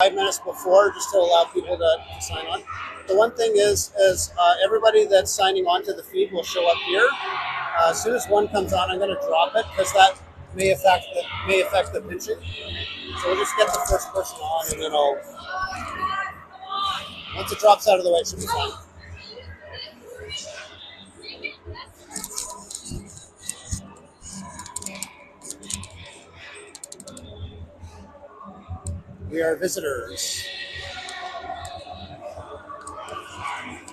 5 minutes before, just to allow people to sign on. The one thing is everybody that's signing on to the feed will show up here. As soon as one comes on, I'm going to drop it because that may affect the pitching. So we'll just get the first person on, and then once it drops out of the way, it should be fine. We are visitors.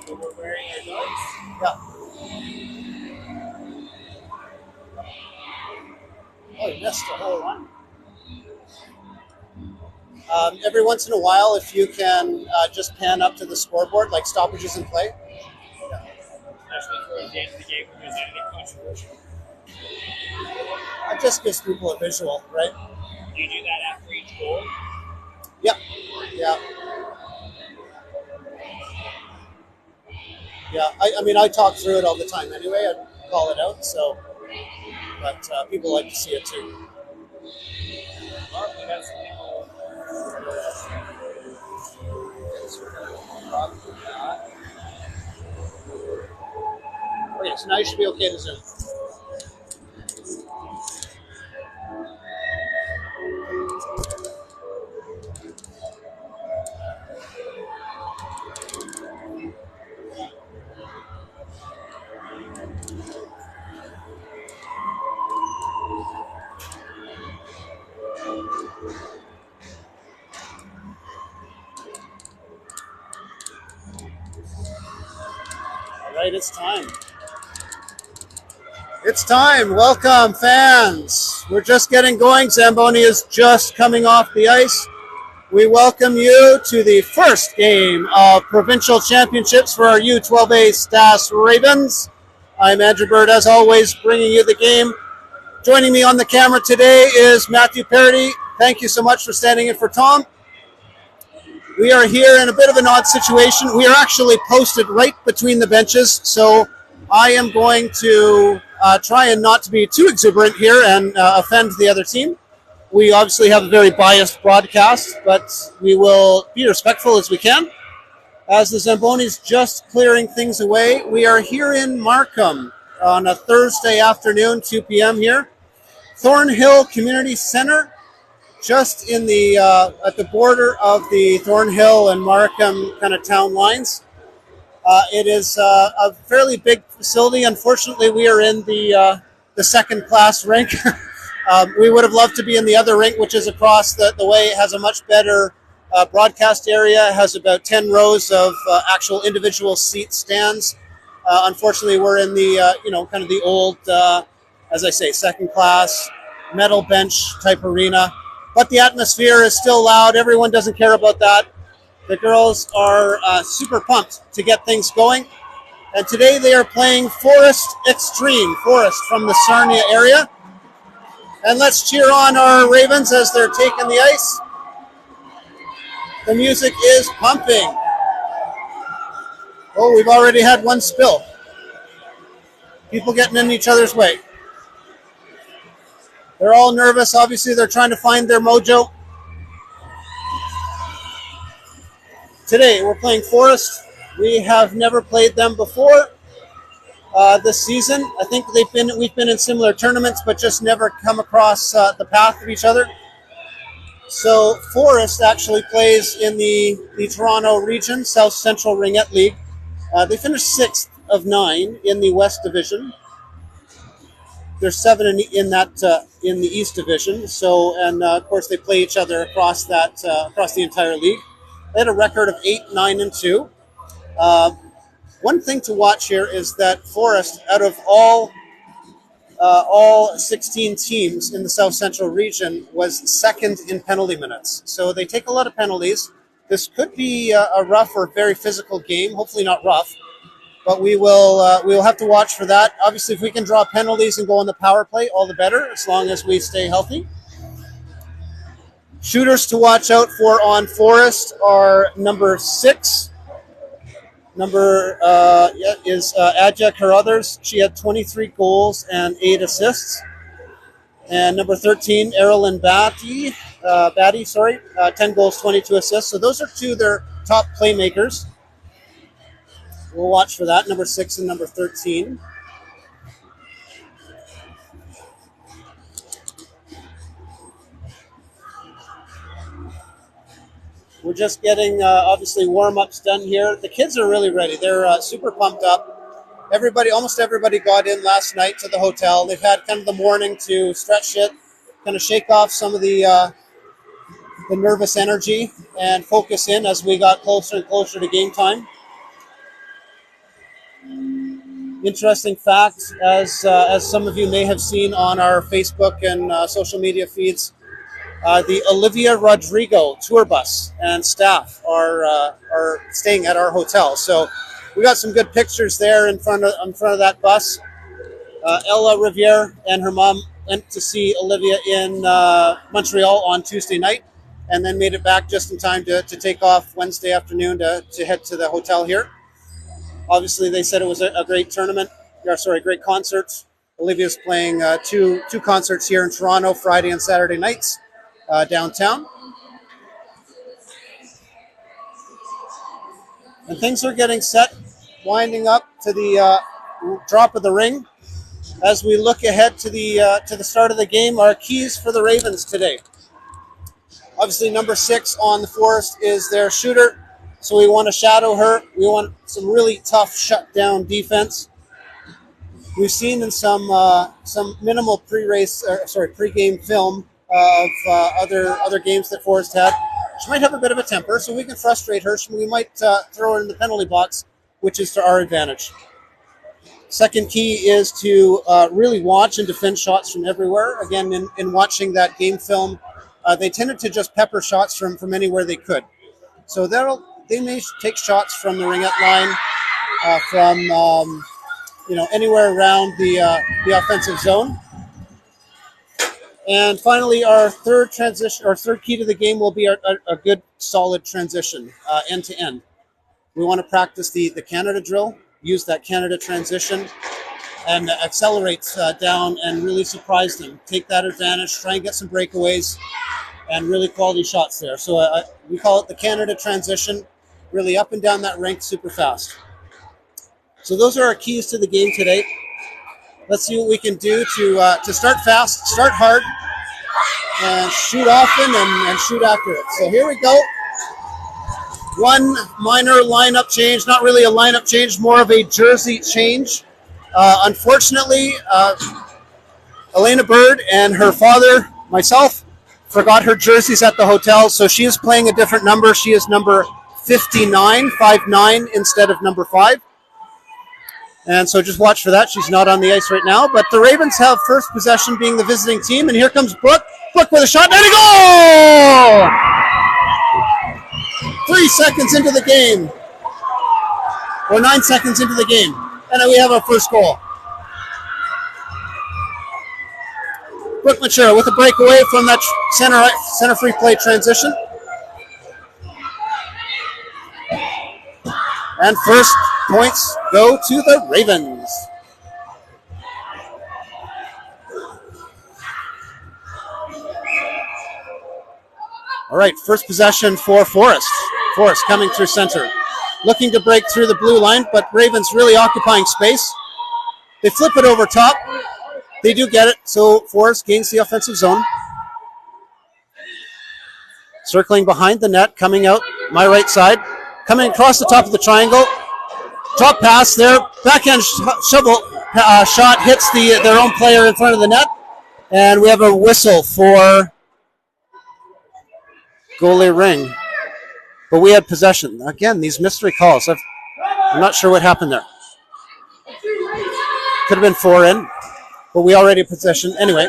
So we're wearing our gloves? Yeah. Oh, you missed a whole one. Every once in a while, if you can just pan up to the scoreboard, like stoppages in play. Yeah. Especially towards the end of the game when there's anything controversial. It just gives people a visual, right? Do you do that after each goal? Yep. Yeah. Yeah. I mean, I talk through it all the time anyway. I call it out, so. But people like to see it too. Well, we got some people. Okay, so now you should be okay to zoom. Right, it's time. It's time. Welcome, fans. We're just getting going. Zamboni is just coming off the ice. We welcome you to the first game of Provincial Championships for our U12A Stass Ravens. I'm Andrew Bird, as always, bringing you the game. Joining me on the camera today is Matthew Parody. Thank you so much for standing in for Tom. We are here in a bit of an odd situation. We are actually posted right between the benches, so I am going to try and not to be too exuberant here and offend the other team. We obviously have a very biased broadcast, but we will be respectful as we can. As the Zambonis just clearing things away, we are here in Markham on a Thursday afternoon, 2 p.m. here. Thornhill Community Center, just in the at the border of the Thornhill and Markham kind of town lines. It is a fairly big facility. Unfortunately, we are in the second-class rink. We would have loved to be in the other rink, which is across the way. It has a much better broadcast area. It has about 10 rows of actual individual seat stands. Unfortunately, we're in the kind of the old, as I say, second-class metal bench type arena. But the atmosphere is still loud. Everyone doesn't care about that. The girls are super pumped to get things going. And today they are playing Forest Extreme, Forest from the Sarnia area. And let's cheer on our Ravens as they're taking the ice. The music is pumping. Oh, we've already had one spill. People getting in each other's way. They're all nervous. Obviously, they're trying to find their mojo. Today, we're playing Forest. We have never played them before this season. I think we've been in similar tournaments, but just never come across the path of each other. So Forest actually plays in the Toronto region, South Central Ringette League. They finished 6th of 9 in the West Division. There's 7 in the East Division. So, and of course, they play each other across the entire league. They had a record of 8, 9, and 2. One thing to watch here is that Forest, out of all 16 teams in the South Central region, was second in penalty minutes. So they take a lot of penalties. This could be a rough or very physical game. Hopefully not rough. But we will have to watch for that. Obviously, if we can draw penalties and go on the power play, all the better, as long as we stay healthy. Shooters to watch out for on Forest are number 6. Is Adja Carruthers. She had 23 goals and 8 assists. And number 13, Erilyn Batty. Batty, 10 goals, 22 assists. So those are two of their top playmakers. We'll watch for that, number 6 and number 13. We're just getting, obviously, warm-ups done here. The kids are really ready. They're super pumped up. Almost everybody got in last night to the hotel. They've had kind of the morning to stretch it, kind of shake off some of the nervous energy and focus in as we got closer and closer to game time. Interesting fact, as some of you may have seen on our Facebook and social media feeds, the Olivia Rodrigo tour bus and staff are staying at our hotel. So we got some good pictures there in front of that bus. Ella Riviere and her mom went to see Olivia in Montreal on Tuesday night, and then made it back just in time to take off Wednesday afternoon to head to the hotel here. Obviously, they said it was a great tournament. Great concert. Olivia's playing two concerts here in Toronto, Friday and Saturday nights downtown. And things are getting set, winding up to the drop of the ring. As we look ahead to the start of the game, our keys for the Ravens today. Obviously, number 6 on the Forest is their shooter, so we want to shadow her. We want some really tough shutdown defense. We've seen in some minimal pre-game film of other games that Forest had. She might have a bit of a temper, so we can frustrate her. We might throw her in the penalty box, which is to our advantage. Second key is to really watch and defend shots from everywhere. Again, in watching that game film, they tended to just pepper shots from anywhere they could. So they may take shots from the ringette line, from anywhere around the offensive zone. And finally, our third key to the game will be a good, solid transition, end to end. We want to practice the Canada drill, use that Canada transition, and accelerate down and really surprise them. Take that advantage, try and get some breakaways, and really quality shots there. So we call it the Canada transition, really up and down that rink super fast. So those are our keys to the game today. Let's see what we can do to start fast, start hard, and shoot often and shoot accurate. So here we go. One minor lineup change, not really a lineup change, more of a jersey change. Unfortunately, Elena Bird and her father, myself, forgot her jerseys at the hotel, so she is playing a different number. She is number 59, 5'9", instead of number 5. And so just watch for that. She's not on the ice right now. But the Ravens have first possession being the visiting team. And here comes Brooke. Brooke with a shot. And a goal! 3 seconds into the game. Or 9 seconds into the game. And then we have our first goal. Brooke Machera with a breakaway from that center free play transition. And first points go to the Ravens. All right, first possession for Forest. Forest coming through center. Looking to break through the blue line, but Ravens really occupying space. They flip it over top. They do get it, so Forest gains the offensive zone. Circling behind the net, coming out my right side. Coming across the top of the triangle. Drop pass there. Backhand shovel shot hits their own player in front of the net. And we have a whistle for goalie ring. But we had possession. Again, these mystery calls. I'm not sure what happened there. Could have been 4 in. But we already had possession. Anyway,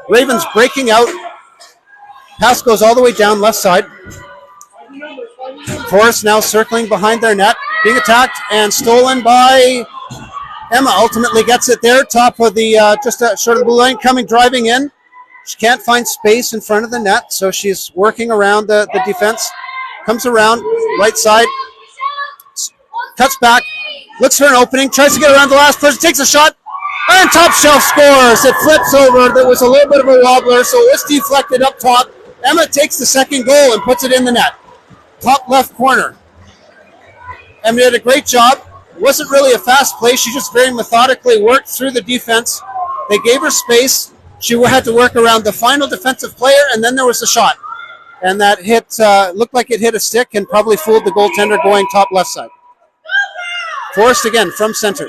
Ravens breaking out. Pass goes all the way down left side. Forrest now circling behind their net, being attacked and stolen by Emma. Ultimately gets it there, top of the just short of the blue line, driving in. She can't find space in front of the net, so she's working around the defense. Comes around, right side, cuts back, looks for an opening, tries to get around the last person, takes a shot, and top shelf scores. It flips over. There was a little bit of a wobbler, so it was deflected up top Emma takes the second goal and puts it in the net. Top left corner. Emma did a great job. It wasn't really a fast play. She just very methodically worked through the defense. They gave her space. She had to work around the final defensive player, and then there was the shot. And that hit looked like it hit a stick and probably fooled the goaltender going top left side. Forrest again from center.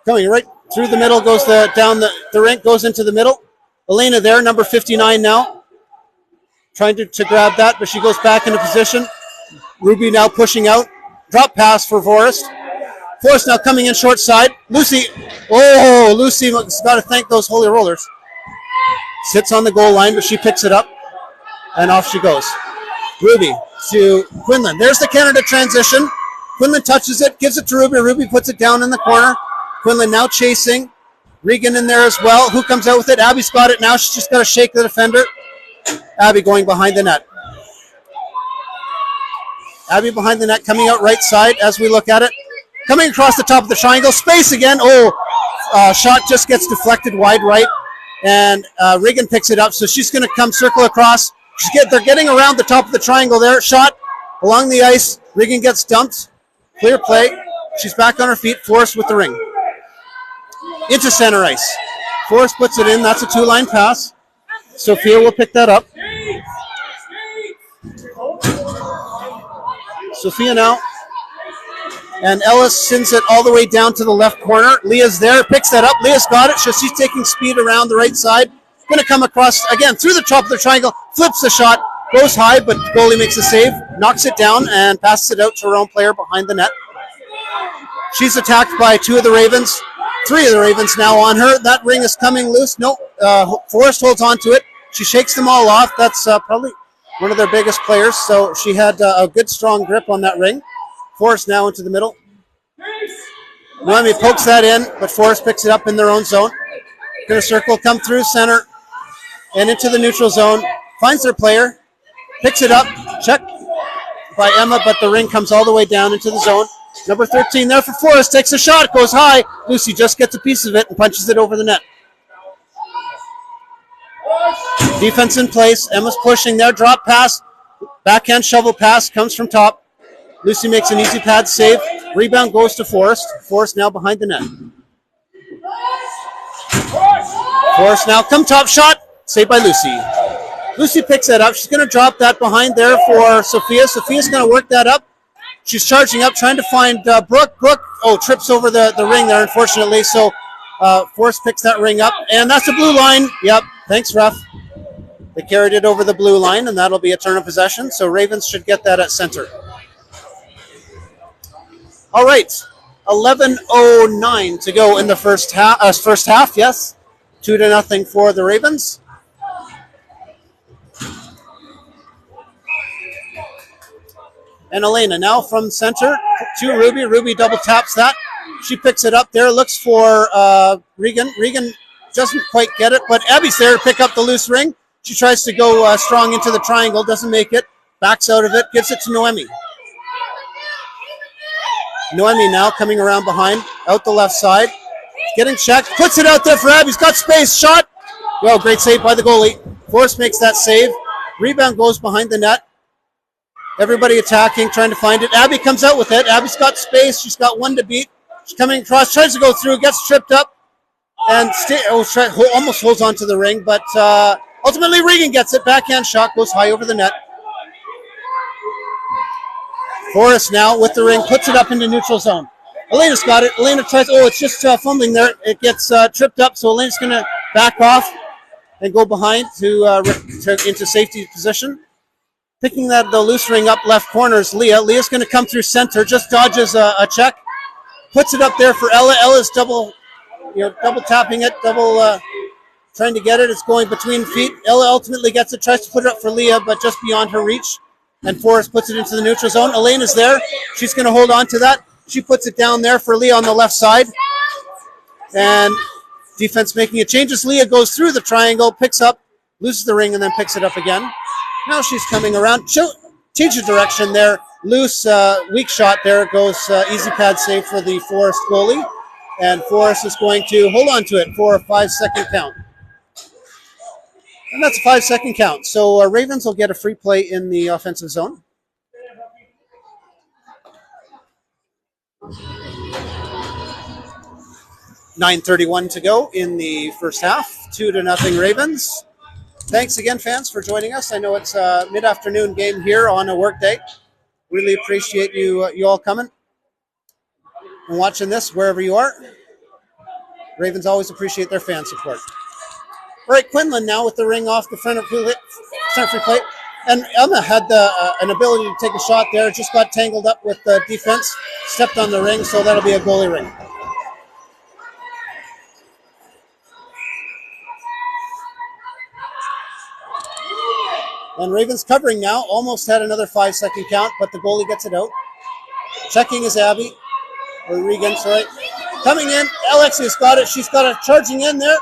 Coming right through the middle, goes down the rink, goes into the middle. Elena there, number 59 now. Trying to grab that, but she goes back into position. Ruby now pushing out. Drop pass for Forrest. Forrest now coming in short side. Lucy's got to thank those holy rollers. Sits on the goal line, but she picks it up, and off she goes. Ruby to Quinlan. There's the Canada transition. Quinlan touches it, gives it to Ruby. Ruby puts it down in the corner. Quinlan now chasing. Regan in there as well. Who comes out with it? Abby's got it now. She's just got to shake the defender. Abby going behind the net. Abby behind the net, coming out right side as we look at it. Coming across the top of the triangle. Space again. Shot just gets deflected wide right. And Regan picks it up, so she's going to come circle across. They're getting around the top of the triangle there. Shot along the ice. Regan gets dumped. Clear play. She's back on her feet. Forrest with the ring. Into center ice. Forrest puts it in. That's a two-line pass. Sophia will pick that up. Sophia now. And Ellis sends it all the way down to the left corner. Leah's there, picks that up. Leah's got it, so she's taking speed around the right side. Going to come across, again, through the top of the triangle, flips the shot, goes high, but goalie makes a save, knocks it down, and passes it out to her own player behind the net. She's attacked by three of the Ravens now on her. That ring is coming loose. No, Forrest holds on to it. She shakes them all off. That's probably one of their biggest players, so she had a good, strong grip on that ring. Forrest now into the middle. Noemi pokes that in, but Forrest picks it up in their own zone. Going to circle, come through center, and into the neutral zone. Finds their player, picks it up, check by Emma, but the ring comes all the way down into the zone. Number 13 there for Forrest, takes a shot, goes high. Lucy just gets a piece of it and punches it over the net. Defense in place, Emma's pushing there, drop pass, backhand shovel pass, comes from top. Lucy makes an easy pad save. Rebound goes to Forrest. Forrest now behind the net. Forrest now come top shot. Saved by Lucy. Lucy picks that up. She's going to drop that behind there for Sophia. Sophia's going to work that up. She's charging up, trying to find Brooke. Brooke, trips over the ring there, unfortunately. So Forrest picks that ring up. And that's the blue line. Yep. Thanks, ref. They carried it over the blue line, and that'll be a turn of possession. So Ravens should get that at center. All right, 11:09 to go in the first half. Yes, 2-0 for the Ravens. And Elena now from center to Ruby. Ruby double taps that. She picks it up there. Looks for Regan. Regan doesn't quite get it, but Abby's there to pick up the loose ring. She tries to go strong into the triangle. Doesn't make it. Backs out of it. Gives it to Noemi. Noemi now coming around behind, out the left side. Getting checked, puts it out there for Abby. He's got space, shot. Well, great save by the goalie. Forrest makes that save. Rebound goes behind the net. Everybody attacking, trying to find it. Abby comes out with it. Abby's got space. She's got one to beat. She's coming across, tries to go through, gets tripped up, and almost holds on to the ring, but ultimately Regan gets it. Backhand shot goes high over the net. Forrest now with the ring, puts it up into neutral zone. Elena's got it. Elena tries, it's just fumbling there. It gets tripped up, so Elena's going to back off and go behind into safety position. Picking the loose ring up left corner is Leah. Leah's going to come through center, just dodges a check. Puts it up there for Ella. Ella's double tapping it, trying to get it. It's going between feet. Ella ultimately gets it, tries to put it up for Leah, but just beyond her reach. And Forrest puts it into the neutral zone. Elena's there. She's going to hold on to that. She puts it down there for Leah on the left side. And defense making a change as Leah goes through the triangle, picks up, loses the ring, and then picks it up again. Now she's coming around. Change of direction there. Loose, weak shot there. Goes easy pad save for the Forrest goalie. And Forrest is going to hold on to it for a 5-second count. And that's a 5-second count. So Ravens will get a free play in the offensive zone. .9:31 to go in the first half. 2-0 Ravens. Thanks again, fans, for joining us. I know it's a mid-afternoon game here on a work day. Really appreciate you all coming and watching this wherever you are. Ravens always appreciate their fan support. All right, Quinlan now with the ring off the front free plate. And Emma had an ability to take a shot there. Just got tangled up with the defense, stepped on the ring, so that'll be a goalie ring. And Ravens covering now. Almost had another 5-second count, but the goalie gets it out. Checking is Abby. Or Regan, sorry. Coming in, Alexia's got it. She's got it charging in there.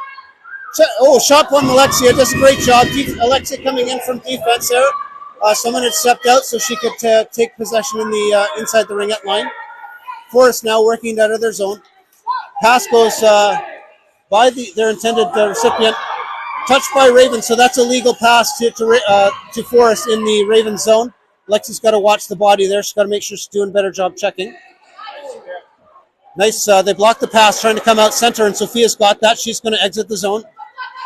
Shot from Alexia. Does a great job. Alexia coming in from defense there. Someone had stepped out so she could take possession in the inside the ringette line. Forrest now working out of their zone. Pass goes by their intended recipient. Touched by Ravens, so that's a legal pass to Forrest in the Ravens zone. Alexia's got to watch the body there. She's got to make sure she's doing a better job checking. Nice. They blocked the pass, trying to come out center, and Sophia's got that. She's going to exit the zone.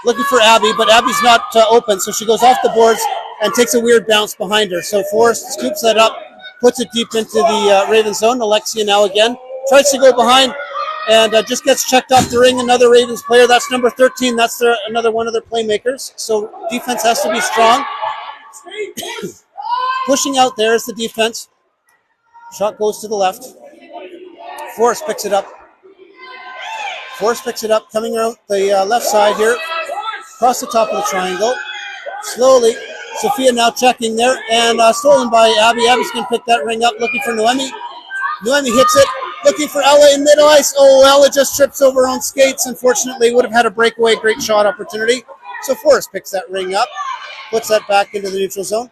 Looking for Abby, but Abby's not open, so she goes off the boards and takes a weird bounce behind her. So Forrest scoops that up, puts it deep into the Ravens zone. Alexia now again tries to go behind and just gets checked off the ring. Another Ravens player. That's number 13. That's another one of their playmakers. So defense has to be strong. Pushing out there is the defense. Shot goes to the left. Forrest picks it up. Coming around the left side here. Across the top of the triangle. Slowly. Sophia now checking there. And stolen by Abby. Abby's going to pick that ring up. Looking for Noemi. Noemi hits it. Looking for Ella in mid-ice. Oh, Ella just trips over her own skates. Unfortunately, would have had a breakaway. Great shot opportunity. So Forrest picks that ring up. Puts that back into the neutral zone.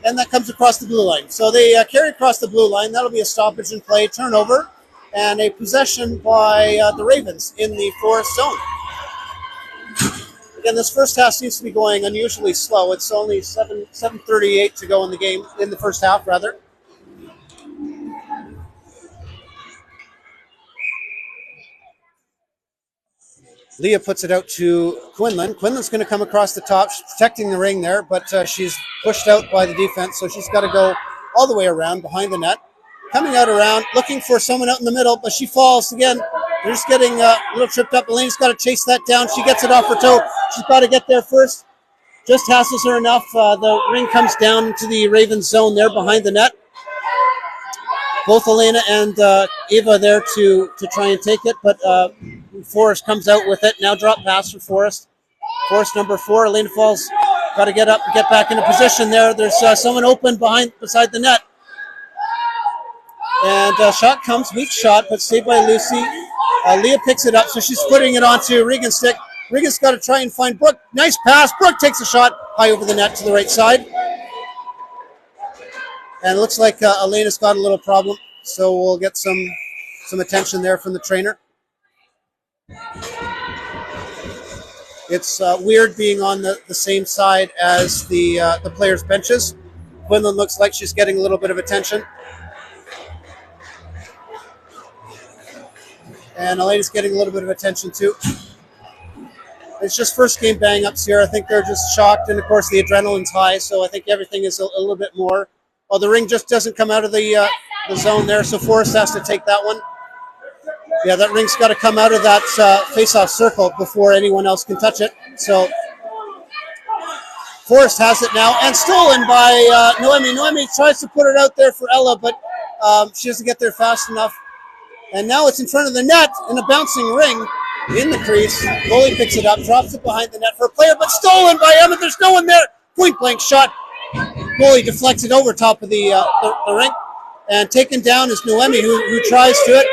And that comes across the blue line. So they carry across the blue line. That'll be a stoppage in play, turnover, and a possession by the Ravens in the Forest zone. Again, this first half seems to be going unusually slow. It's only 7:38 to go in the game, in the first half, rather. Leah puts it out to Quinlan. Quinlan's going to come across the top. She's protecting the ring there, but she's pushed out by the defense, so she's got to go all the way around behind the net. Coming out around, looking for someone out in the middle, but she falls again. They're just getting a little tripped up. Elaine's got to chase that down. She gets it off her toe. She's got to get there first. Just hassles her enough. The ring comes down into the Ravens zone there behind the net. Both Elena and Eva there to try and take it, but Forrest comes out with it. Now drop pass for Forrest. Forrest number 4. Elena falls. Got to get up and get back into position there. There's someone open beside the net. And shot comes, weak shot, but saved by Lucy. Leah picks it up, so she's putting it onto Regan's stick. Regan's got to try and find Brooke. Nice pass. Brooke takes a shot high over the net to the right side. And it looks like Elena's got a little problem, so we'll get some attention there from the trainer. It's weird being on the same side as the players' benches. Quinlan looks like she's getting a little bit of attention. And Elena's getting a little bit of attention too. It's just first game bang-ups here. I think they're just shocked, and of course the adrenaline's high, so I think everything is a little bit more. Oh, the ring just doesn't come out of the zone there, so Forrest has to take that one. Yeah, that ring's got to come out of that face-off circle before anyone else can touch it. So Forrest has it now, and stolen by Noemi. Noemi tries to put it out there for Ella, but she doesn't get there fast enough. And now it's in front of the net in a bouncing ring in the crease. Goalie picks it up, drops it behind the net for a player, but stolen by Emma. There's no one there. Point-blank shot. Goalie deflects it over top of the ring. And taken down is Noemi, who tries to it.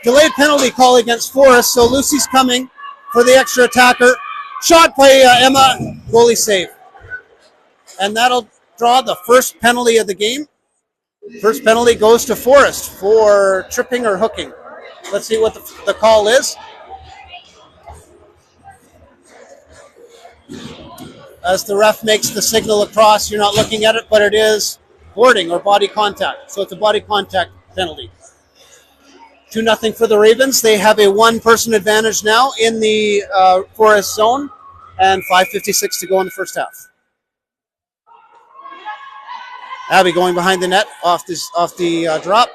Delayed penalty call against Forrest, so Lucy's coming for the extra attacker. Shot by Emma. Goalie save. And that'll draw the first penalty of the game. First penalty goes to Forrest for tripping or hooking. Let's see what the call is. as the ref makes the signal across. You're not looking at it, but it is boarding or body contact. So it's a body contact penalty. 2-0 for the Ravens. They have a one-person advantage now in the Forest zone, and 5:56 to go in the first half. Abby going behind the net off the drop.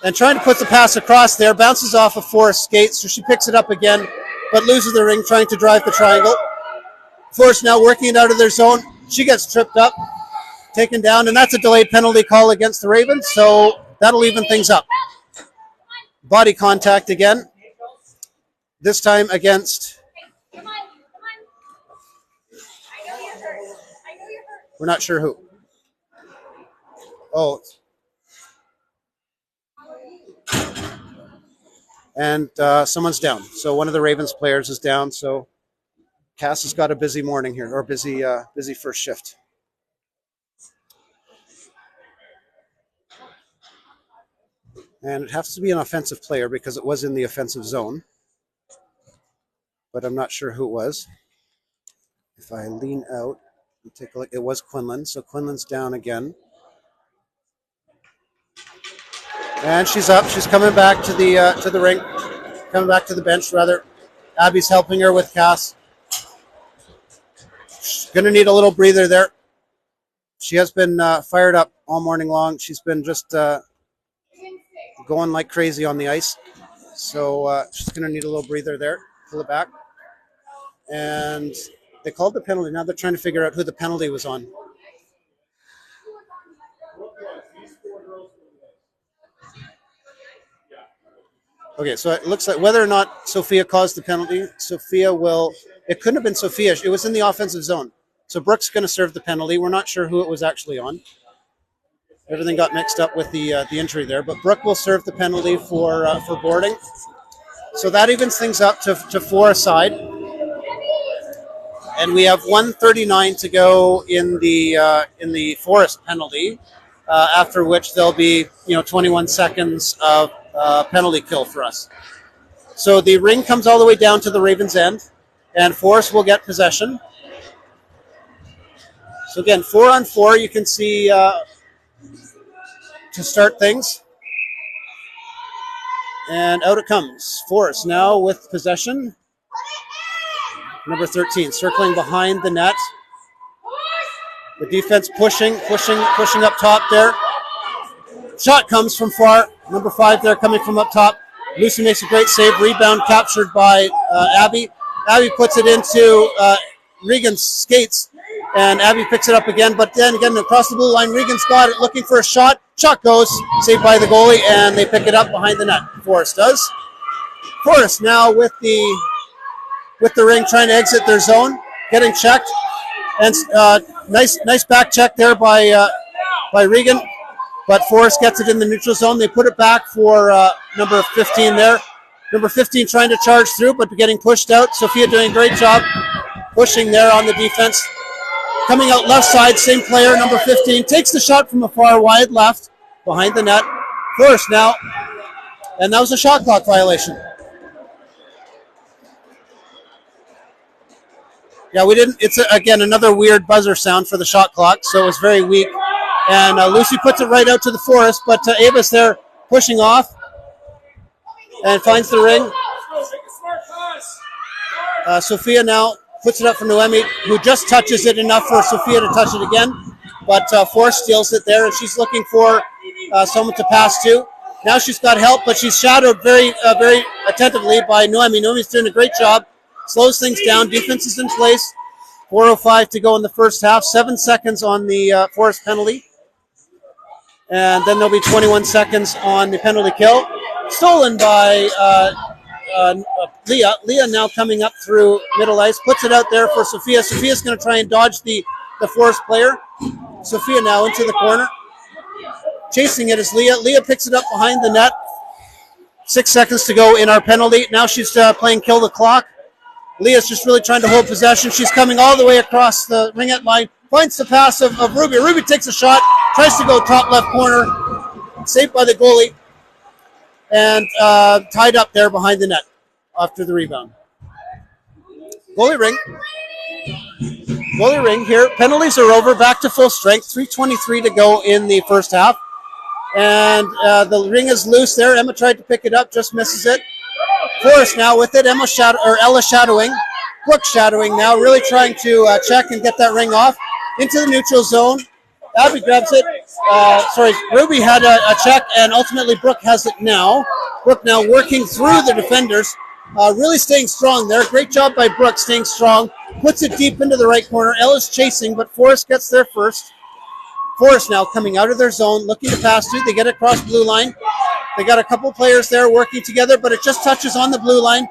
And trying to put the pass across there, bounces off of Forest skates, so she picks it up again, but loses the ring, trying to drive the triangle. Forest now working it out of their zone. She gets tripped up, taken down, and that's a delayed penalty call against the Ravens, so that'll even things up. Body contact again, this time against... We're not sure who. Oh. And someone's down. So one of the Ravens players is down, so Cass has got a busy morning here, or busy first shift. And it has to be an offensive player because it was in the offensive zone. But I'm not sure who it was. If I lean out and take a look, it was Quinlan. So Quinlan's down again. And she's up. She's coming back to the ring. Coming back to the bench, rather. Abby's helping her with Cass. She's going to need a little breather there. She has been fired up all morning long. She's been just going like crazy on the ice. So she's going to need a little breather there. Pull it back. And they called the penalty. Now they're trying to figure out who the penalty was on. Okay, so it looks like whether or not Sophia caused the penalty, Sophia will... It couldn't have been Sophia. It was in the offensive zone. So Brooke's going to serve the penalty. We're not sure who it was actually on. Everything got mixed up with the injury there. But Brooke will serve the penalty for boarding. So that evens things up to 4 aside. And we have 1:39 to go in the Forest penalty, after which there'll be 21 seconds of penalty kill for us. So the ring comes all the way down to the Ravens' end, and Forest will get possession. So again, 4-on-4, you can see to start things. And out it comes. Forest now with possession. Number 13, circling behind the net. The defense pushing up top there. Shot comes from far. Number 5 there coming from up top. Lucy makes a great save. Rebound captured by Abby. Abby puts it into Regan's skates, and Abby picks it up again. But then again, across the blue line, Regan's got it, looking for a shot. Shot goes, saved by the goalie, and they pick it up behind the net. Forest does. Forest now with the ring, trying to exit their zone, getting checked, and nice back check there by Regan. But Forest gets it in the neutral zone. They put it back for number 15 there. Number 15 trying to charge through, but getting pushed out. Sophia doing a great job pushing there on the defense. Coming out left side, same player, number 15, takes the shot from the far wide left, behind the net. Forest now, and that was a shot clock violation. Yeah, we didn't. It's again another weird buzzer sound for the shot clock, so it was very weak. And Lucy puts it right out to the Forest, but Ava's there pushing off and finds the ring. Sophia now puts it up for Noemi, who just touches it enough for Sophia to touch it again. But Forrest steals it there, and she's looking for someone to pass to. Now she's got help, but she's shadowed very attentively by Noemi. Noemi's doing a great job. Slows things down. Defense is in place. 4:05 to go in the first half. 7 seconds on the Forrest penalty. And then there'll be 21 seconds on the penalty kill. Stolen by Leah. Leah now coming up through middle ice. Puts it out there for Sophia. Sophia's going to try and dodge the Forrest player. Sophia now into the corner. Chasing it is Leah. Leah picks it up behind the net. 6 seconds to go in our penalty. Now she's playing kill the clock. Leah's just really trying to hold possession. She's coming all the way across the ringette line. Finds the pass of Ruby. Ruby takes a shot. Tries to go top left corner. Saved by the goalie. And tied up there behind the net after the rebound. Goalie ring. goalie ring here. Penalties are over. Back to full strength. 3:23 to go in the first half. And the ring is loose there. Emma tried to pick it up, just misses it. Forrest now with it. Ella shadowing. Brooke shadowing now, really trying to check and get that ring off. Into the neutral zone. Abby grabs it. Ruby had a check, and ultimately Brooke has it now. Brooke now working through the defenders. Really staying strong there. Great job by Brooke staying strong. Puts it deep into the right corner. Ella's chasing, but Forrest gets there first. Forrest now coming out of their zone, looking to pass to. They get across blue line. They got a couple players there working together, but it just touches on the blue line.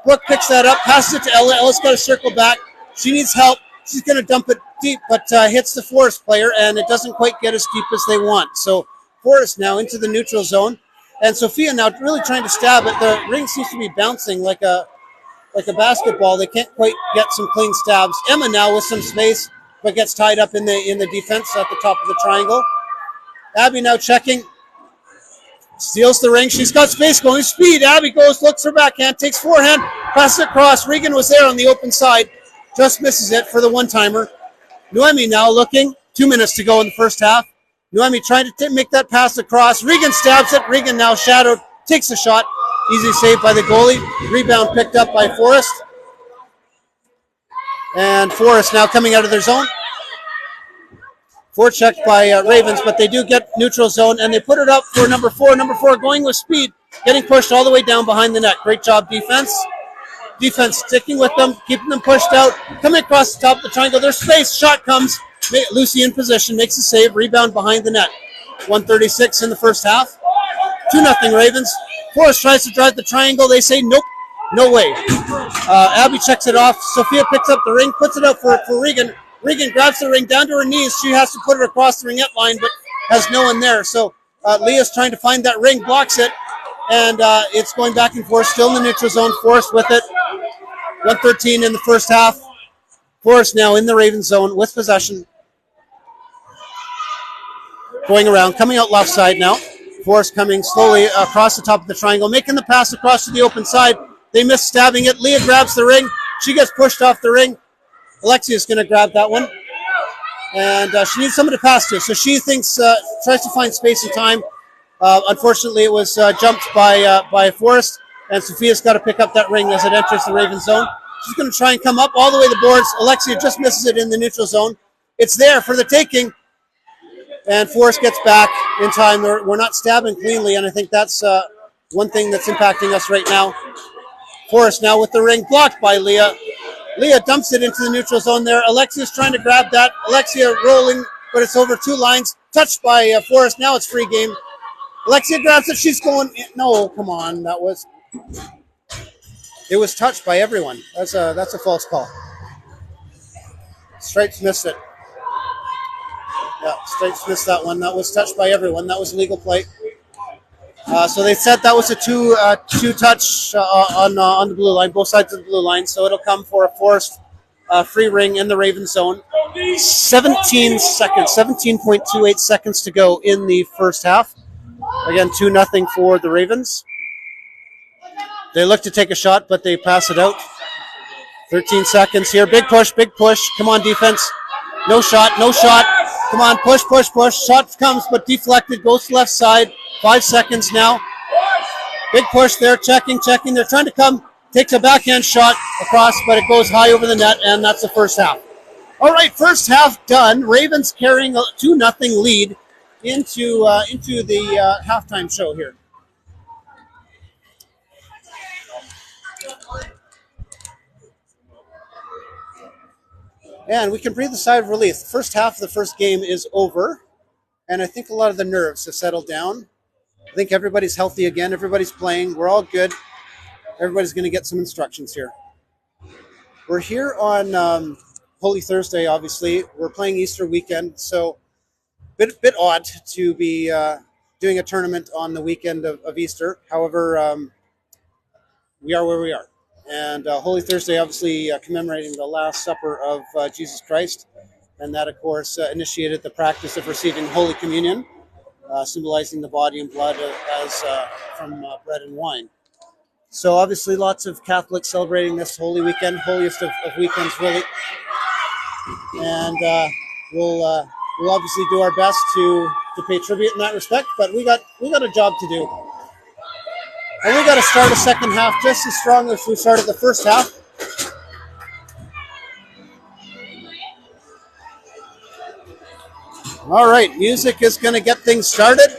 Brooke picks that up, passes it to Ella. Ella's got to circle back. She needs help. She's going to dump it deep, but hits the Forrest player, and it doesn't quite get as deep as they want. So Forrest now into the neutral zone, and Sophia now really trying to stab it. The ring seems to be bouncing like a basketball. They can't quite get some clean stabs. Emma now with some space, but gets tied up in the defense at the top of the triangle. Abby now checking. Steals the ring. She's got space going. Speed. Abby goes, looks for backhand, takes forehand, passes it across. Regan was there on the open side. Just misses it for the one-timer. Noemi now looking. 2 minutes to go in the first half. Noemi trying to make that pass across. Regan stabs it. Regan now shadowed. Takes a shot. Easy save by the goalie. Rebound picked up by Forrest. And Forrest now coming out of their zone. Forechecked by Ravens, but they do get neutral zone, and they put it up for number 4. Number 4 going with speed, getting pushed all the way down behind the net. Great job, defense. Defense sticking with them, keeping them pushed out, coming across the top of the triangle. There's space, shot comes. Lucy in position, makes a save, rebound behind the net. 1:36 in the first half. 2-0 Ravens. Forrest tries to drive the triangle. They say, nope, no way. Abby checks it off. Sophia picks up the ring, puts it up for Regan. Regan grabs the ring down to her knees. She has to put it across the ringette line, but has no one there. So Leah's trying to find that ring, blocks it, and it's going back and forth, still in the neutral zone. Forrest with it. 1:13 in the first half. Forrest now in the Ravens zone with possession. Going around, coming out left side now. Forrest coming slowly across the top of the triangle, making the pass across to the open side. They miss stabbing it. Leah grabs the ring. She gets pushed off the ring. Alexia's going to grab that one. And she needs someone to pass to. So she thinks, tries to find space and time. Unfortunately, it was jumped by Forrest. And Sophia's got to pick up that ring as it enters the Raven zone. She's going to try and come up all the way to the boards. Alexia just misses it in the neutral zone. It's there for the taking. And Forrest gets back in time. We're not stabbing cleanly, and I think that's one thing that's impacting us right now. Forrest now with the ring, blocked by Leah. Leah dumps it into the neutral zone there. Alexia's trying to grab that. Alexia rolling, but it's over 2 lines. Touched by Forrest. Now it's free game. Alexia grabs it. She's going. No, come on. It was touched by everyone. That's a false call. Stripes missed it. Yeah, Stripes missed that one. That was touched by everyone. That was legal play. So they said that was a two touch on the blue line, both sides of the blue line. So it'll come for a Forrest free ring in the Raven zone. 17.28 seconds to go in the first half. Again, 2-0 for the Ravens. They look to take a shot, but they pass it out. 13 seconds here. Big push. Come on, defense. No shot. Come on, push. Shot comes, but deflected. Goes to left side. 5 seconds now. Big push there. Checking. They're trying to come. Takes a backhand shot across, but it goes high over the net, and that's the first half. All right, first half done. Ravens carrying a 2-0 lead into the halftime show here. And we can breathe a sigh of relief. The first half of the first game is over, and I think a lot of the nerves have settled down. I think everybody's healthy again. Everybody's playing. We're all good. Everybody's going to get some instructions here. We're here on Holy Thursday, obviously. We're playing Easter weekend, so bit odd to be doing a tournament on the weekend of Easter. However, we are where we are. And Holy Thursday, obviously commemorating the Last Supper of Jesus Christ. And that, of course, initiated the practice of receiving Holy Communion, symbolizing the body and blood from bread and wine. So obviously lots of Catholics celebrating this Holy Weekend, holiest of weekends, really. and we'll obviously do our best to pay tribute in that respect. But we got a job to do, and we got to start a second half just as strong as we started the first half. All right, music is going to get things started.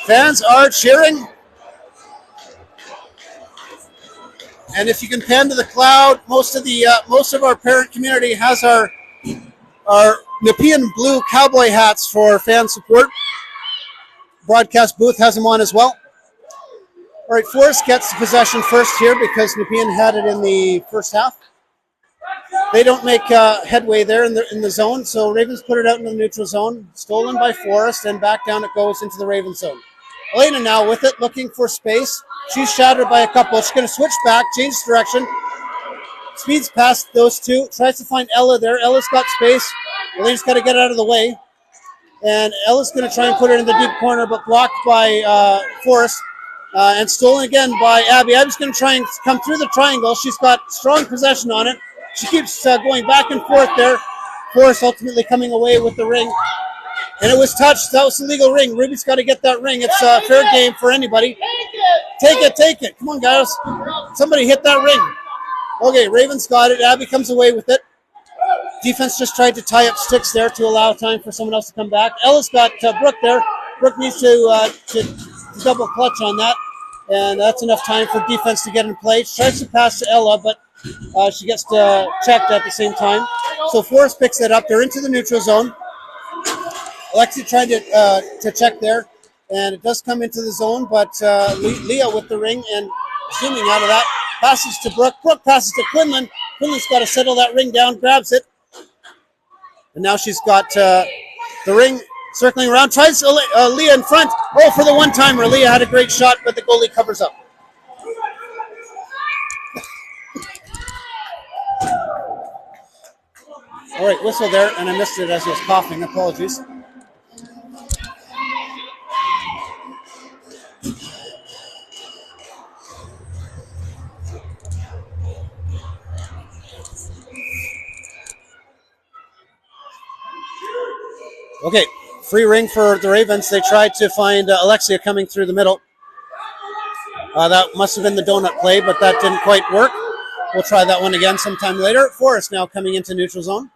Fans are cheering. And if you can pan to the cloud, most of our parent community has our Nepean blue cowboy hats for fan support. Broadcast booth has them on as well. All right, Forest gets the possession first here because Nepean had it in the first half. They don't make headway there in the zone, so Ravens put it out in the neutral zone. Stolen by Forest, and back down it goes into the Ravens zone. Elena now with it, looking for space. She's shattered by a couple. She's going to switch back, change direction. Speeds past those two. Tries to find Ella there. Ella's got space. Elena's got to get out of the way. And Ella's going to try and put it in the deep corner, but blocked by Forrest. And stolen again by Abby. Abby's going to try and come through the triangle. She's got strong possession on it. She keeps going back and forth there. Forrest ultimately coming away with the ring. And it was touched. That was the legal ring. Ruby's got to get that ring. It's a fair game for anybody. Take it. Come on, guys. Somebody hit that ring. Okay, Ravens got it. Abby comes away with it. Defense just tried to tie up sticks there to allow time for someone else to come back. Ella's got Brooke there. Brooke needs to double clutch on that. And that's enough time for defense to get in play. She tries to pass to Ella, but she gets checked at the same time. So Forrest picks it up. They're into the neutral zone. Alexi tried to check there, and it does come into the zone, but Leah with the ring and zooming out of that. Passes to Brooke. Brooke passes to Quinlan. Quinlan's got to settle that ring down, grabs it. And now she's got the ring circling around. Tries Leah in front. Oh, for the one-timer. Leah had a great shot, but the goalie covers up. All right, whistle there, and I missed it as I was coughing. Apologies. Okay, free ring for the Ravens. They tried to find Alexia coming through the middle. That must have been the donut play, but that didn't quite work. We'll try that one again sometime later. Forrest now coming into neutral zone.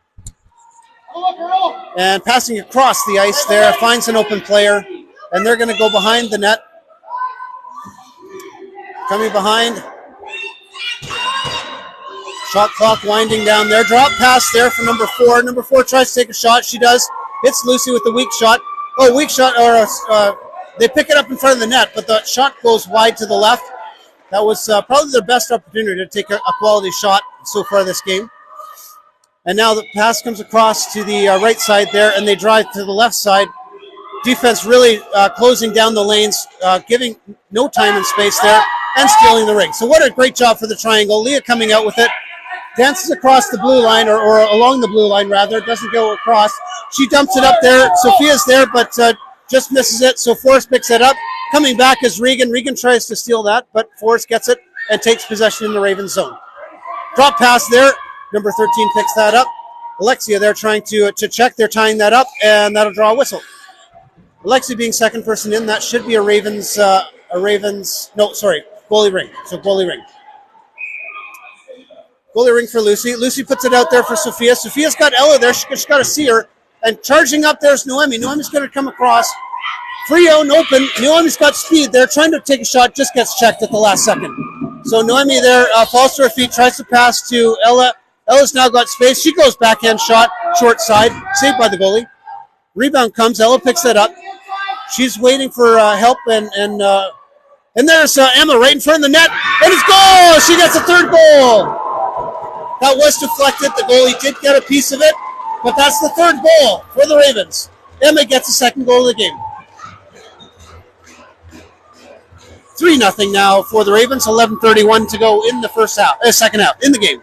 And passing across the ice there, finds an open player, and they're going to go behind the net. Coming behind. Shot clock winding down there. Drop pass there for number 4. Number 4 tries to take a shot. She does. Hits Lucy with the weak shot. Oh, weak shot. Or they pick it up in front of the net, but the shot goes wide to the left. That was probably their best opportunity to take a quality shot so far this game. And now the pass comes across to the right side there, and they drive to the left side. Defense really closing down the lanes, giving no time and space there, and stealing the ring. So what a great job for the triangle. Leah coming out with it. Dances across the blue line, or along the blue line, rather. Doesn't go across. She dumps it up there. Sophia's there, but just misses it. So Forrest picks it up. Coming back is Regan. Regan tries to steal that, but Forrest gets it and takes possession in the Ravens zone. Drop pass there. Number 13 picks that up. Alexia there trying to check. They're tying that up, and that'll draw a whistle. Alexia being second person in. That should be a Ravens, goalie ring. So goalie ring. Goalie ring for Lucy. Lucy puts it out there for Sophia. Sophia's got Ella there. She's got to see her. And charging up there's Noemi. Noemi's going to come across. Free out and open. Noemi's got speed there. Trying to take a shot. Just gets checked at the last second. So Noemi there falls to her feet. Tries to pass to Ella. Ella's now got space. She goes backhand shot. Short side. Saved by the goalie. Rebound comes. Ella picks it up. She's waiting for help. And there's Emma right in front of the net. And it's goal! She gets a third goal. That was deflected. The goalie did get a piece of it, but that's the third goal for the Ravens. Emma gets the second goal of the game. 3-0 now for the Ravens. 11:31 to go in the second half, in the game.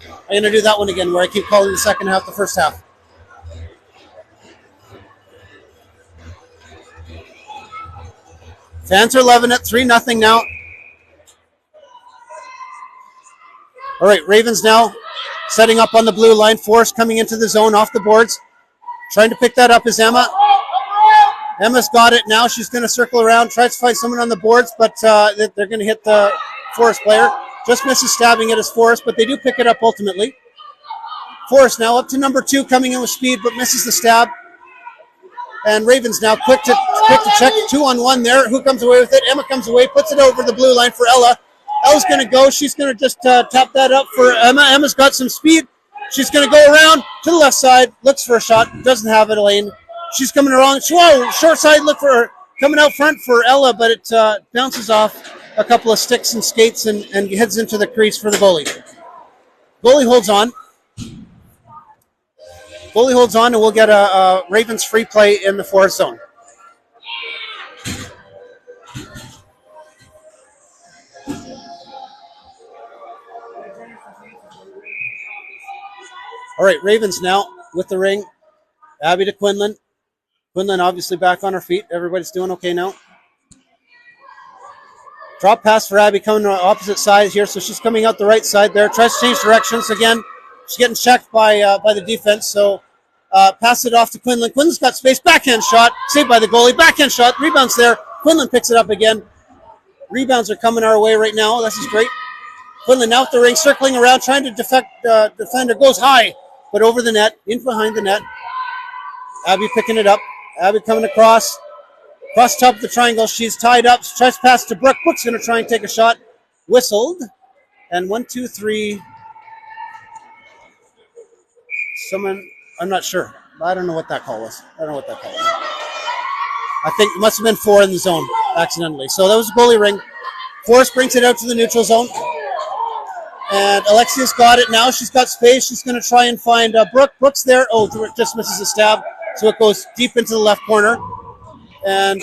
I'm going to do that one again where I keep calling the second half the first half. Fans are loving it. 3-0 now. All right, Ravens now setting up on the blue line. Forrest coming into the zone off the boards. Trying to pick that up is Emma. Emma's got it now. She's going to circle around, tries to find someone on the boards, but they're going to hit the Forrest player. Just misses stabbing it as Forrest, but they do pick it up ultimately. Forrest now up to number 2, coming in with speed, but misses the stab. And Ravens now quick to check 2-on-1 there. Who comes away with it? Emma comes away, puts it over the blue line for Ella. Ella's going to go. She's going to just tap that up for Emma. Emma's got some speed. She's going to go around to the left side, looks for a shot, doesn't have it, Elaine. She's coming around. Whoa, short side, look for her. Coming out front for Ella, but it bounces off a couple of sticks and skates and heads into the crease for the goalie. Goalie holds on. Goalie holds on, and we'll get a Ravens free play in the Forest zone. All right, Ravens now with the ring. Abby to Quinlan. Quinlan obviously back on her feet. Everybody's doing okay now. Drop pass for Abby coming to the opposite side here, so she's coming out the right side there. Tries to change directions again. She's getting checked by the defense, so pass it off to Quinlan. Quinlan's got space. Backhand shot. Saved by the goalie. Backhand shot. Rebounds there. Quinlan picks it up again. Rebounds are coming our way right now. This is great. Quinlan now with the ring, circling around, trying to defender. Goes high, but over the net, in behind the net. Abby picking it up. Abby coming across top of the triangle. She's tied up. She tries to pass to Brooke. Brooke's going to try and take a shot. Whistled. And 1, 2, 3. Someone, I'm not sure. I don't know what that call was. I think it must have been 4 in the zone accidentally. So that was a goalie ring. Forrest brings it out to the neutral zone. And Alexia's got it now. She's got space. She's going to try and find Brooke. Brooke's there. Oh, just misses a stab. So it goes deep into the left corner. And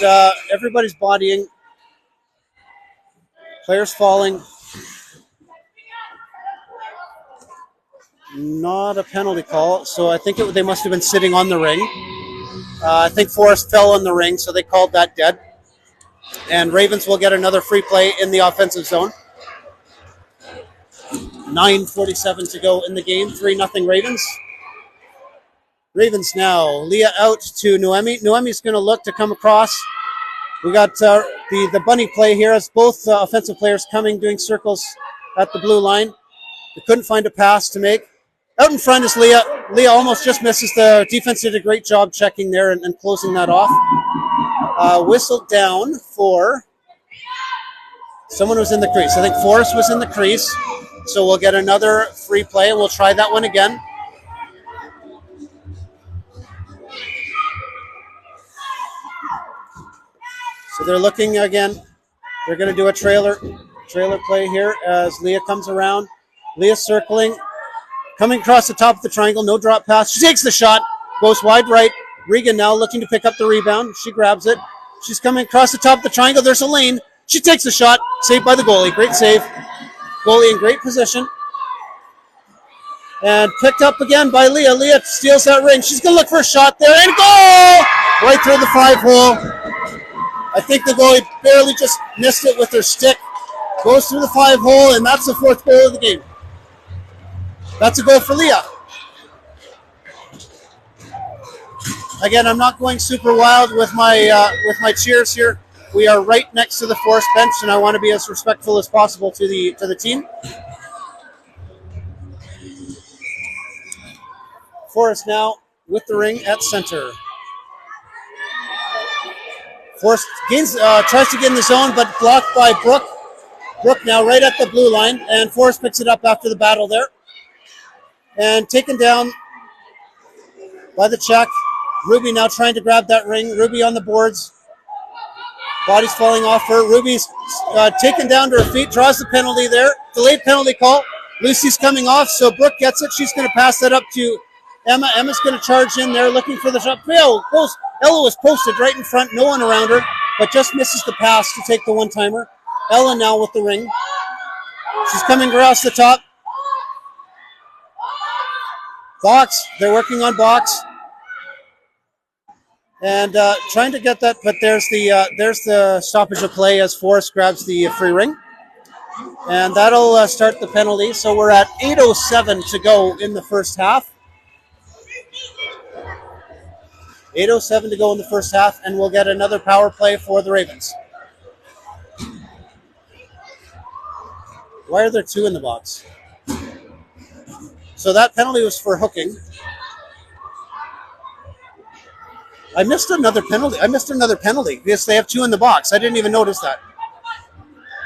everybody's bodying. Players falling. Not a penalty call. So I think they must have been sitting on the ring. I think Forrest fell on the ring, so they called that dead. And Ravens will get another free play in the offensive zone. 9:47 to go in the game. 3-0 Ravens. Ravens now. Leah out to Noemi. Noemi's going to look to come across. We got the bunny play here as both offensive players doing circles at the blue line. They couldn't find a pass to make. Out in front is Leah. Leah almost just misses. The defense did a great job checking there and closing that off. Whistled down for someone who was in the crease. I think Forrest was in the crease. So we'll get another free play, and we'll try that one again. So they're looking again. They're going to do a trailer play here as Leah comes around. Leah circling, coming across the top of the triangle. No drop pass. She takes the shot, goes wide right. Regan now looking to pick up the rebound. She grabs it. She's coming across the top of the triangle. There's a lane. She takes the shot. Saved by the goalie. Great save. Goalie in great position. And picked up again by Leah. Leah steals that ring. She's going to look for a shot there. And goal! Right through the 5-hole. I think the goalie barely just missed it with her stick. Goes through the 5-hole, and that's the 4th goal of the game. That's a goal for Leah. Again, I'm not going super wild with my cheers here. We are right next to the Forest bench, and I want to be as respectful as possible to the team. Forest now with the ring at center. Forest tries to get in the zone, but blocked by Brooke. Brooke now right at the blue line, and Forest picks it up after the battle there. And taken down by the check. Ruby now trying to grab that ring. Ruby on the boards. Body's falling off her. Ruby's taken down to her feet, draws the penalty there. Delayed penalty call. Lucy's coming off, so Brooke gets it. She's going to pass that up to Emma. Emma's going to charge in there, looking for the shot. Ella was posted right in front, no one around her, but just misses the pass to take the one-timer. Ella now with the ring. She's coming across the top. Box. They're working on box. And trying to get that, but there's the stoppage of play as Forrest grabs the free ring. And that'll start the penalty. So we're at 8:07 to go in the first half. 8:07 to go in the first half, and we'll get another power play for the Ravens. Why are there two in the box? So that penalty was for hooking. I missed another penalty because they have two in the box. I didn't even notice that.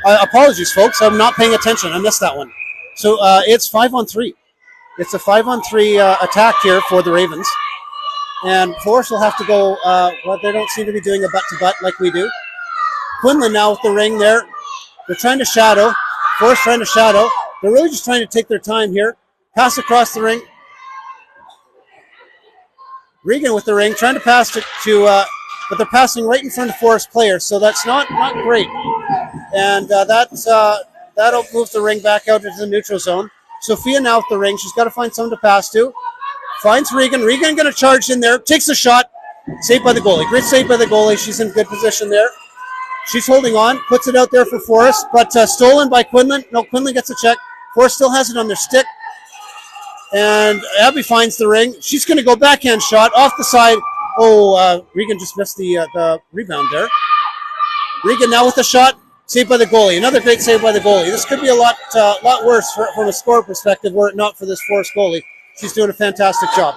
Apologies, folks. I'm not paying attention. I missed that one. So it's 5-on-3. It's a 5-on-3 attack here for the Ravens. And Forrest will have to go, well, they don't seem to be doing a butt-to-butt like we do. Quinlan now with the ring there. They're trying to shadow. Forrest trying to shadow. They're really just trying to take their time here. Pass across the ring. Regan with the ring, trying to pass but they're passing right in front of Forrest players, so that's not great. And that'll move the ring back out into the neutral zone. Sophia now with the ring. She's got to find someone to pass to. Finds Regan. Regan going to charge in there. Takes a shot. Saved by the goalie. Great save by the goalie. She's in good position there. She's holding on. Puts it out there for Forrest, but stolen by Quinlan. No, Quinlan gets a check. Forrest still has it on their stick. And Abby finds the ring. She's going to go backhand shot off the side. Oh, Regan just missed the rebound there. Regan now with the shot. Saved by the goalie. Another great save by the goalie. This could be a lot worse from a score perspective were it not for this Forrest goalie. She's doing a fantastic job.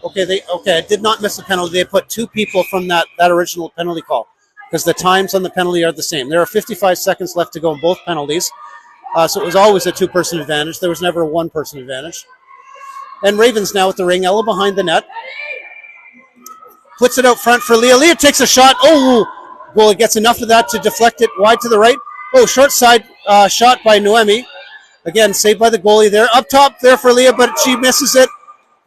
Okay, I did not miss a penalty. They put two people from that original penalty call because the times on the penalty are the same. There are 55 seconds left to go in both penalties. So it was always a two-person advantage. There was never a one-person advantage. And Ravens now with the ring. Ella behind the net. Puts it out front for Leah. Leah takes a shot. Oh, goalie gets enough of that to deflect it wide to the right. Oh, short side shot by Noemi. Again, saved by the goalie there. Up top there for Leah, but she misses it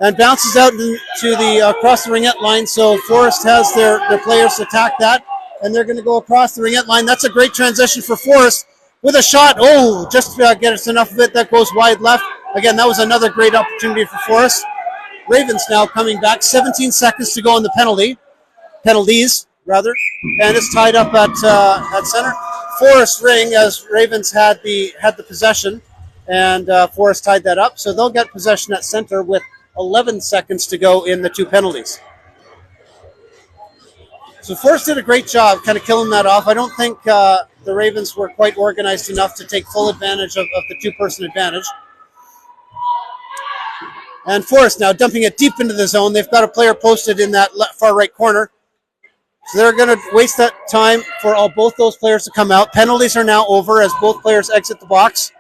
and bounces out to the across the ringette line. So Forrest has their players attack that, and they're going to go across the ringette line. That's a great transition for Forrest with a shot. Oh, just get us enough of it. That goes wide left. Again, that was another great opportunity for Forrest. Ravens now coming back. 17 seconds to go in the penalties, and it's tied up at center. Forrest ring as Ravens had the possession, and Forrest tied that up. So they'll get possession at center with 11 seconds to go in the two penalties. So Forrest did a great job kind of killing that off. I don't think the Ravens were quite organized enough to take full advantage of the two-person advantage. And Forrest now dumping it deep into the zone. They've got a player posted in that far right corner. So they're going to waste that time for both those players to come out. Penalties are now over as both players exit the box.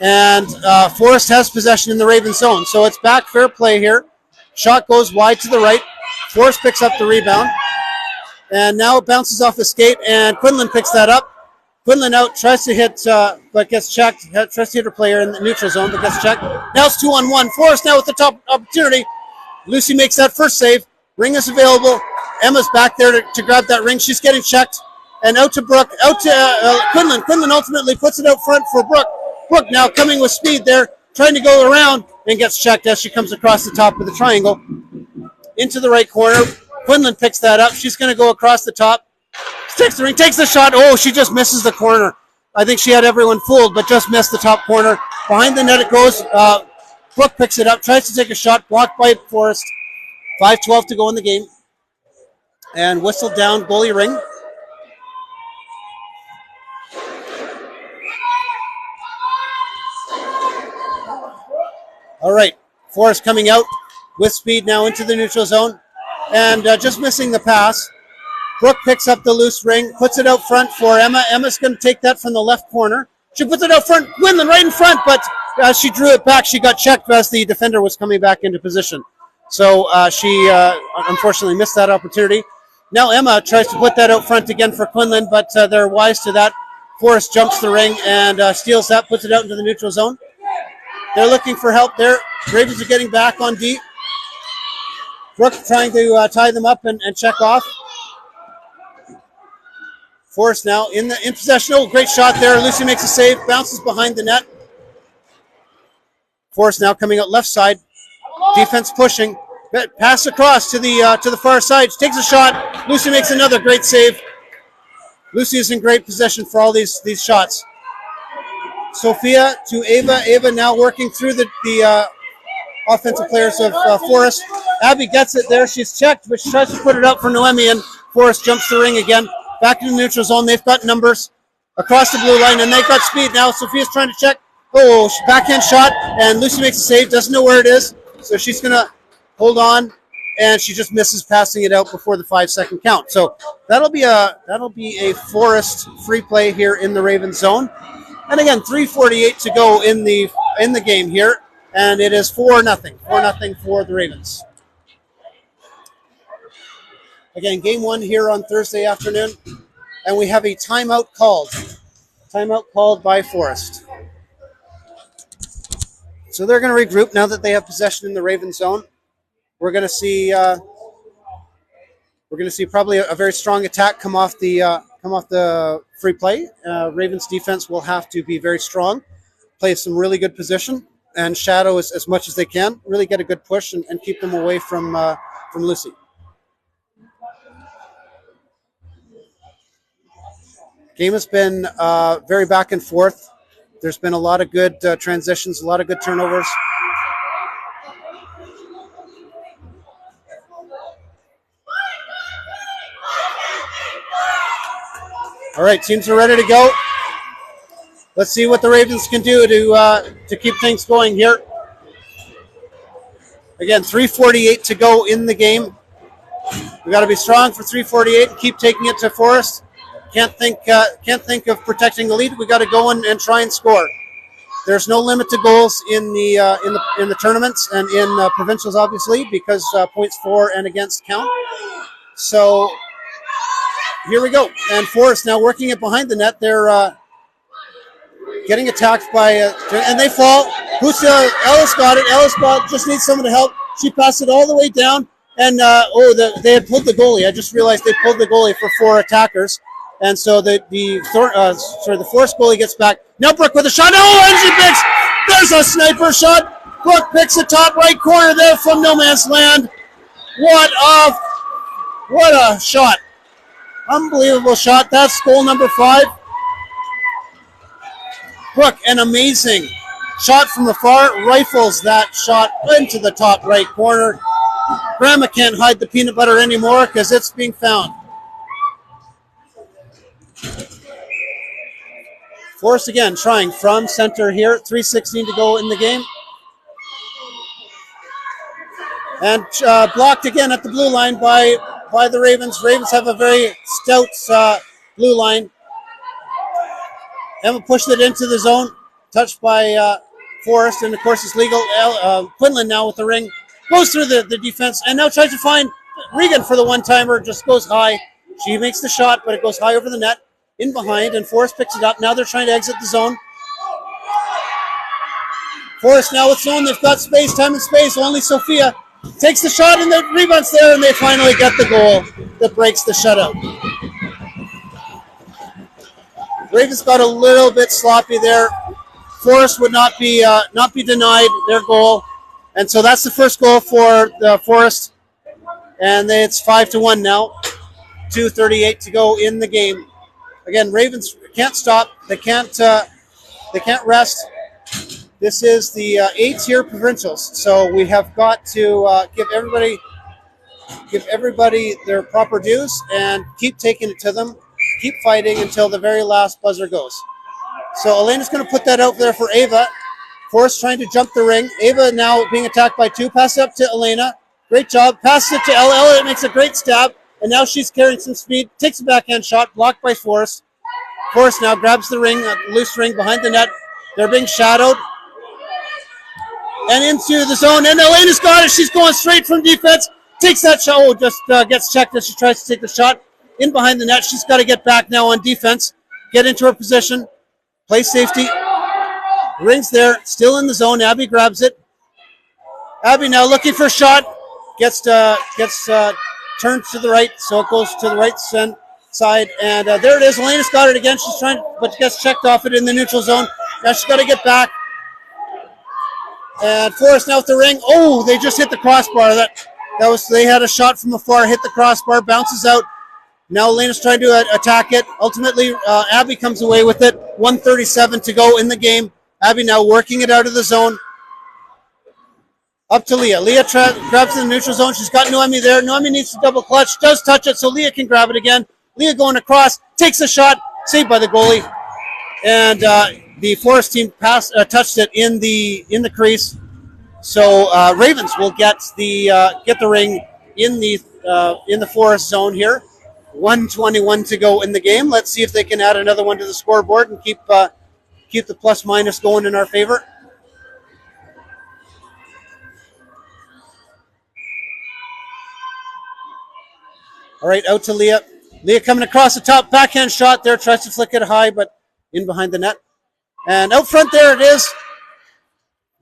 And Forrest has possession in the Ravens zone. So it's back, fair play here. Shot goes wide to the right. Forrest picks up the rebound. And now it bounces off his skate, and Quinlan picks that up. Quinlan out, tries to hit, but gets checked. Tries to hit a player in the neutral zone, but gets checked. Now it's 2-on-1. Forrest now with the top opportunity. Lucy makes that first save. Ring is available. Emma's back there to grab that ring. She's getting checked. And out to Brooke, out to Quinlan. Quinlan ultimately puts it out front for Brooke. Brooke now coming with speed there, trying to go around, and gets checked as she comes across the top of the triangle. Into the right corner. Quinlan picks that up. She's going to go across the top. Sticks the ring, takes the shot. Oh, she just misses the corner. I think she had everyone fooled, but just missed the top corner. Behind the net it goes. Brooke picks it up, tries to take a shot, blocked by Forrest. 5:12 to go in the game. And whistled down, goalie ring. All right, Forrest coming out with speed now into the neutral zone. And just missing the pass. Brooke picks up the loose ring, puts it out front for Emma. Emma's going to take that from the left corner. She puts it out front, Quinlan right in front, but as she drew it back, she got checked as the defender was coming back into position. So she unfortunately missed that opportunity. Now Emma tries to put that out front again for Quinlan, but they're wise to that. Forrest jumps the ring and steals that, puts it out into the neutral zone. They're looking for help there. Ravens are getting back on deep. Brooke trying to tie them up and check off. Forrest now in possession. Oh, great shot there. Lucy makes a save, bounces behind the net. Forrest now coming out left side. Defense pushing. Pass across to the far side. She takes a shot. Lucy makes another great save. Lucy is in great possession for all these shots. Sophia to Ava. Ava now working through the offensive players of Forrest. Abby gets it there. She's checked, but she tries to put it up for Noemi, and Forrest jumps the ring again. Back in the neutral zone. They've got numbers across the blue line, and they've got speed now. Sophia's trying to check. Oh, backhand shot, and Lucy makes a save. Doesn't know where it is, so she's going to hold on, and she just misses passing it out before the 5-second count. So that'll be a Forrest free play here in the Ravens zone. And again, 3:48 to go in the game here, and it is 4-0. 4-0 for the Ravens. Again, game one here on Thursday afternoon, and we have a timeout called. Timeout called by Forrest. So they're going to regroup now that they have possession in the Ravens zone. We're going to see probably a very strong attack come off the free play. Ravens defense will have to be very strong, play some really good position, and shadow as much as they can. Really get a good push and keep them away from Lucy. Game has been very back and forth. There's been a lot of good transitions, a lot of good turnovers. All right, teams are ready to go. Let's see what the Ravens can do to keep things going here. Again, 3:48 to go in the game. We got to be strong for 3:48 and keep taking it to Forrest. Can't think of protecting the lead. We got to go and try and score. There's no limit to goals in the tournaments and in provincials, obviously, because points for and against count. So here we go. And Forrest now working it behind the net. They're getting attacked by and they fall. Ellis got it. Ellis just needs someone to help. She passed it all the way down, and they had pulled the goalie. I just realized they pulled the goalie for 4 attackers. And so the Forrest goalie gets back. Now Brooke with a shot. Oh, and she picks. There's a sniper shot. Brooke picks the top right corner there from no man's land. What a shot. Unbelievable shot. That's goal number 5. Brooke, an amazing shot from afar. Rifles that shot into the top right corner. Grandma can't hide the peanut butter anymore because it's being found. Forrest again trying from center here. 3:16 to go in the game. And blocked again at the blue line by the Ravens. Ravens have a very stout blue line. Emma pushed it into the zone. Touched by Forrest, and of course it's legal. Quinlan now with the ring. Goes through the defense and now tries to find Regan for the one-timer. Just goes high. She makes the shot, but it goes high over the net. In behind, and Forrest picks it up. Now they're trying to exit the zone. Forrest now with zone. They've got space, time and space. Only Sophia takes the shot, and the rebound's there, and they finally get the goal that breaks the shutout. Ravens got a little bit sloppy there. Forrest would not be denied their goal, and so that's the first goal for the Forrest, and it's 5-1 now. 2:38 to go in the game. Again, Ravens can't stop. They can't rest. This is the A-tier provincials, so we have got to give everybody their proper dues and keep taking it to them. Keep fighting until the very last buzzer goes. So Elena's going to put that out there for Ava. Forrest trying to jump the ring. Ava now being attacked by 2. Pass it up to Elena. Great job. Pass it to Ella. Ella makes a great stab. And now she's carrying some speed. Takes a backhand shot. Blocked by Forrest. Forrest now grabs the ring, loose ring behind the net. They're being shadowed. And into the zone. And Elena's got it. She's going straight from defense. Takes that shot. Oh, just gets checked as she tries to take the shot. In behind the net. She's got to get back now on defense. Get into her position. Play safety. Ring's there. Still in the zone. Abby grabs it. Abby now looking for a shot. Gets turned to the right, so it goes to the right side, and there it is. Elena's got it again. She's trying, but gets checked off it in the neutral zone. Now she's got to get back. And Forrest now with the ring. Oh, they just hit the crossbar. That was, they had a shot from afar, hit the crossbar, bounces out. Now Elena's trying to attack it. Ultimately, Abby comes away with it. 1:37 to go in the game. Abby now working it out of the zone. Up to Leah. Leah grabs the neutral zone. She's got Noemi there. Noemi needs to double clutch. Does touch it, so Leah can grab it again. Leah going across, takes a shot, saved by the goalie. And the Forest team touched it in the crease. So Ravens will get the ring in the Forest zone here. 1:21 to go in the game. Let's see if they can add another one to the scoreboard and keep the plus minus going in our favor. All right, out to Leah. Leah coming across the top, backhand shot there, tries to flick it high, but in behind the net. And out front there it is.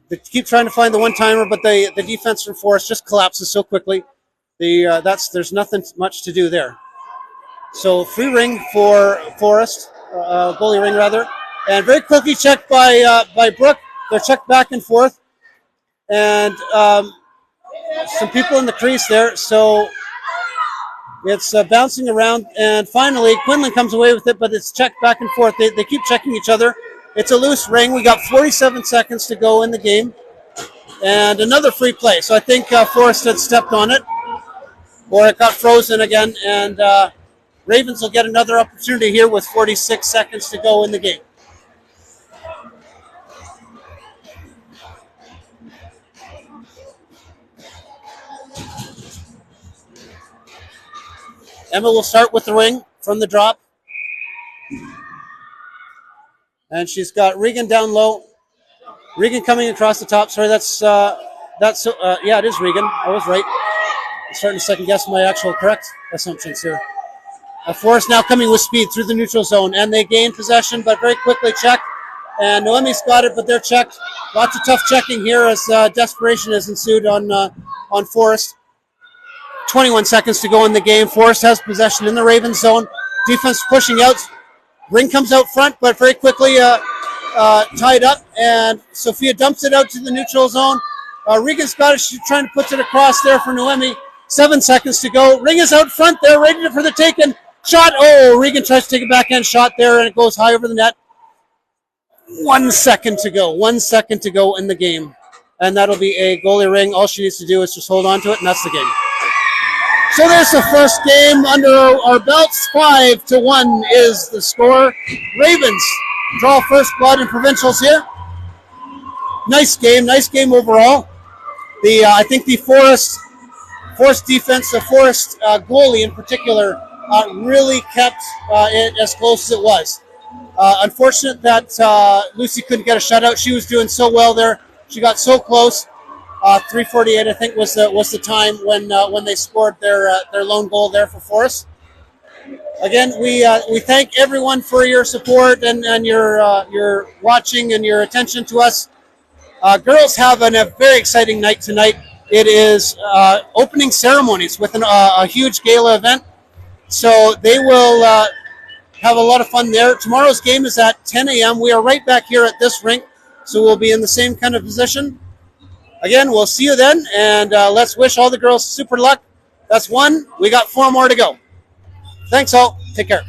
They keep trying to find the one-timer, but the defense from Forest just collapses so quickly. There's nothing much to do there. So free ring for Forest, goalie ring rather, and very quickly checked by Brooke. They're checked back and forth, and some people in the crease there. So it's bouncing around, and finally Quinlan comes away with it, but it's checked back and forth. They keep checking each other. It's a loose ring. We got 47 seconds to go in the game, and another free play. So I think Forest had stepped on it, or it got frozen again, and Ravens will get another opportunity here with 46 seconds to go in the game. Emma will start with the ring from the drop. And she's got Regan down low. Regan coming across the top. Sorry, yeah, it is Regan. I was right. I'm starting to second guess my actual correct assumptions here. Forrest now coming with speed through the neutral zone, and they gain possession, but very quickly checked. And Noemi's got it, but they're checked. Lots of tough checking here as desperation has ensued on Forrest. 21 seconds to go in the game. Forrest has possession in the Ravens zone. Defense pushing out. Ring comes out front, but very quickly tied up, and Sophia dumps it out to the neutral zone. Regan's got it. She's trying to put it across there for Noemi. 7 seconds to go. Ring is out front there, ready for the taken. Shot. Oh, Regan tries to take a backhand shot there, and it goes high over the net. 1 second to go. 1 second to go in the game. And that'll be a goalie ring. All she needs to do is just hold on to it, and that's the game. So there's the first game under our belts. 5-1 is the score. Ravens draw first blood in Provincials here. Nice game overall. I think the Forest defense, the Forest goalie in particular, really kept it as close as it was. Unfortunate that Lucy couldn't get a shutout. She was doing so well there. She got so close. 3:48, I think, was the time when they scored their lone goal there for Forest. Again, we thank everyone for your support and your watching and your attention to us. Girls have a very exciting night tonight. It is opening ceremonies with a huge gala event, so they will have a lot of fun there. Tomorrow's game is at 10 a.m. We are right back here at this rink, so we'll be in the same kind of position. Again, we'll see you then, and let's wish all the girls super luck. That's one. We got 4 more to go. Thanks all. Take care.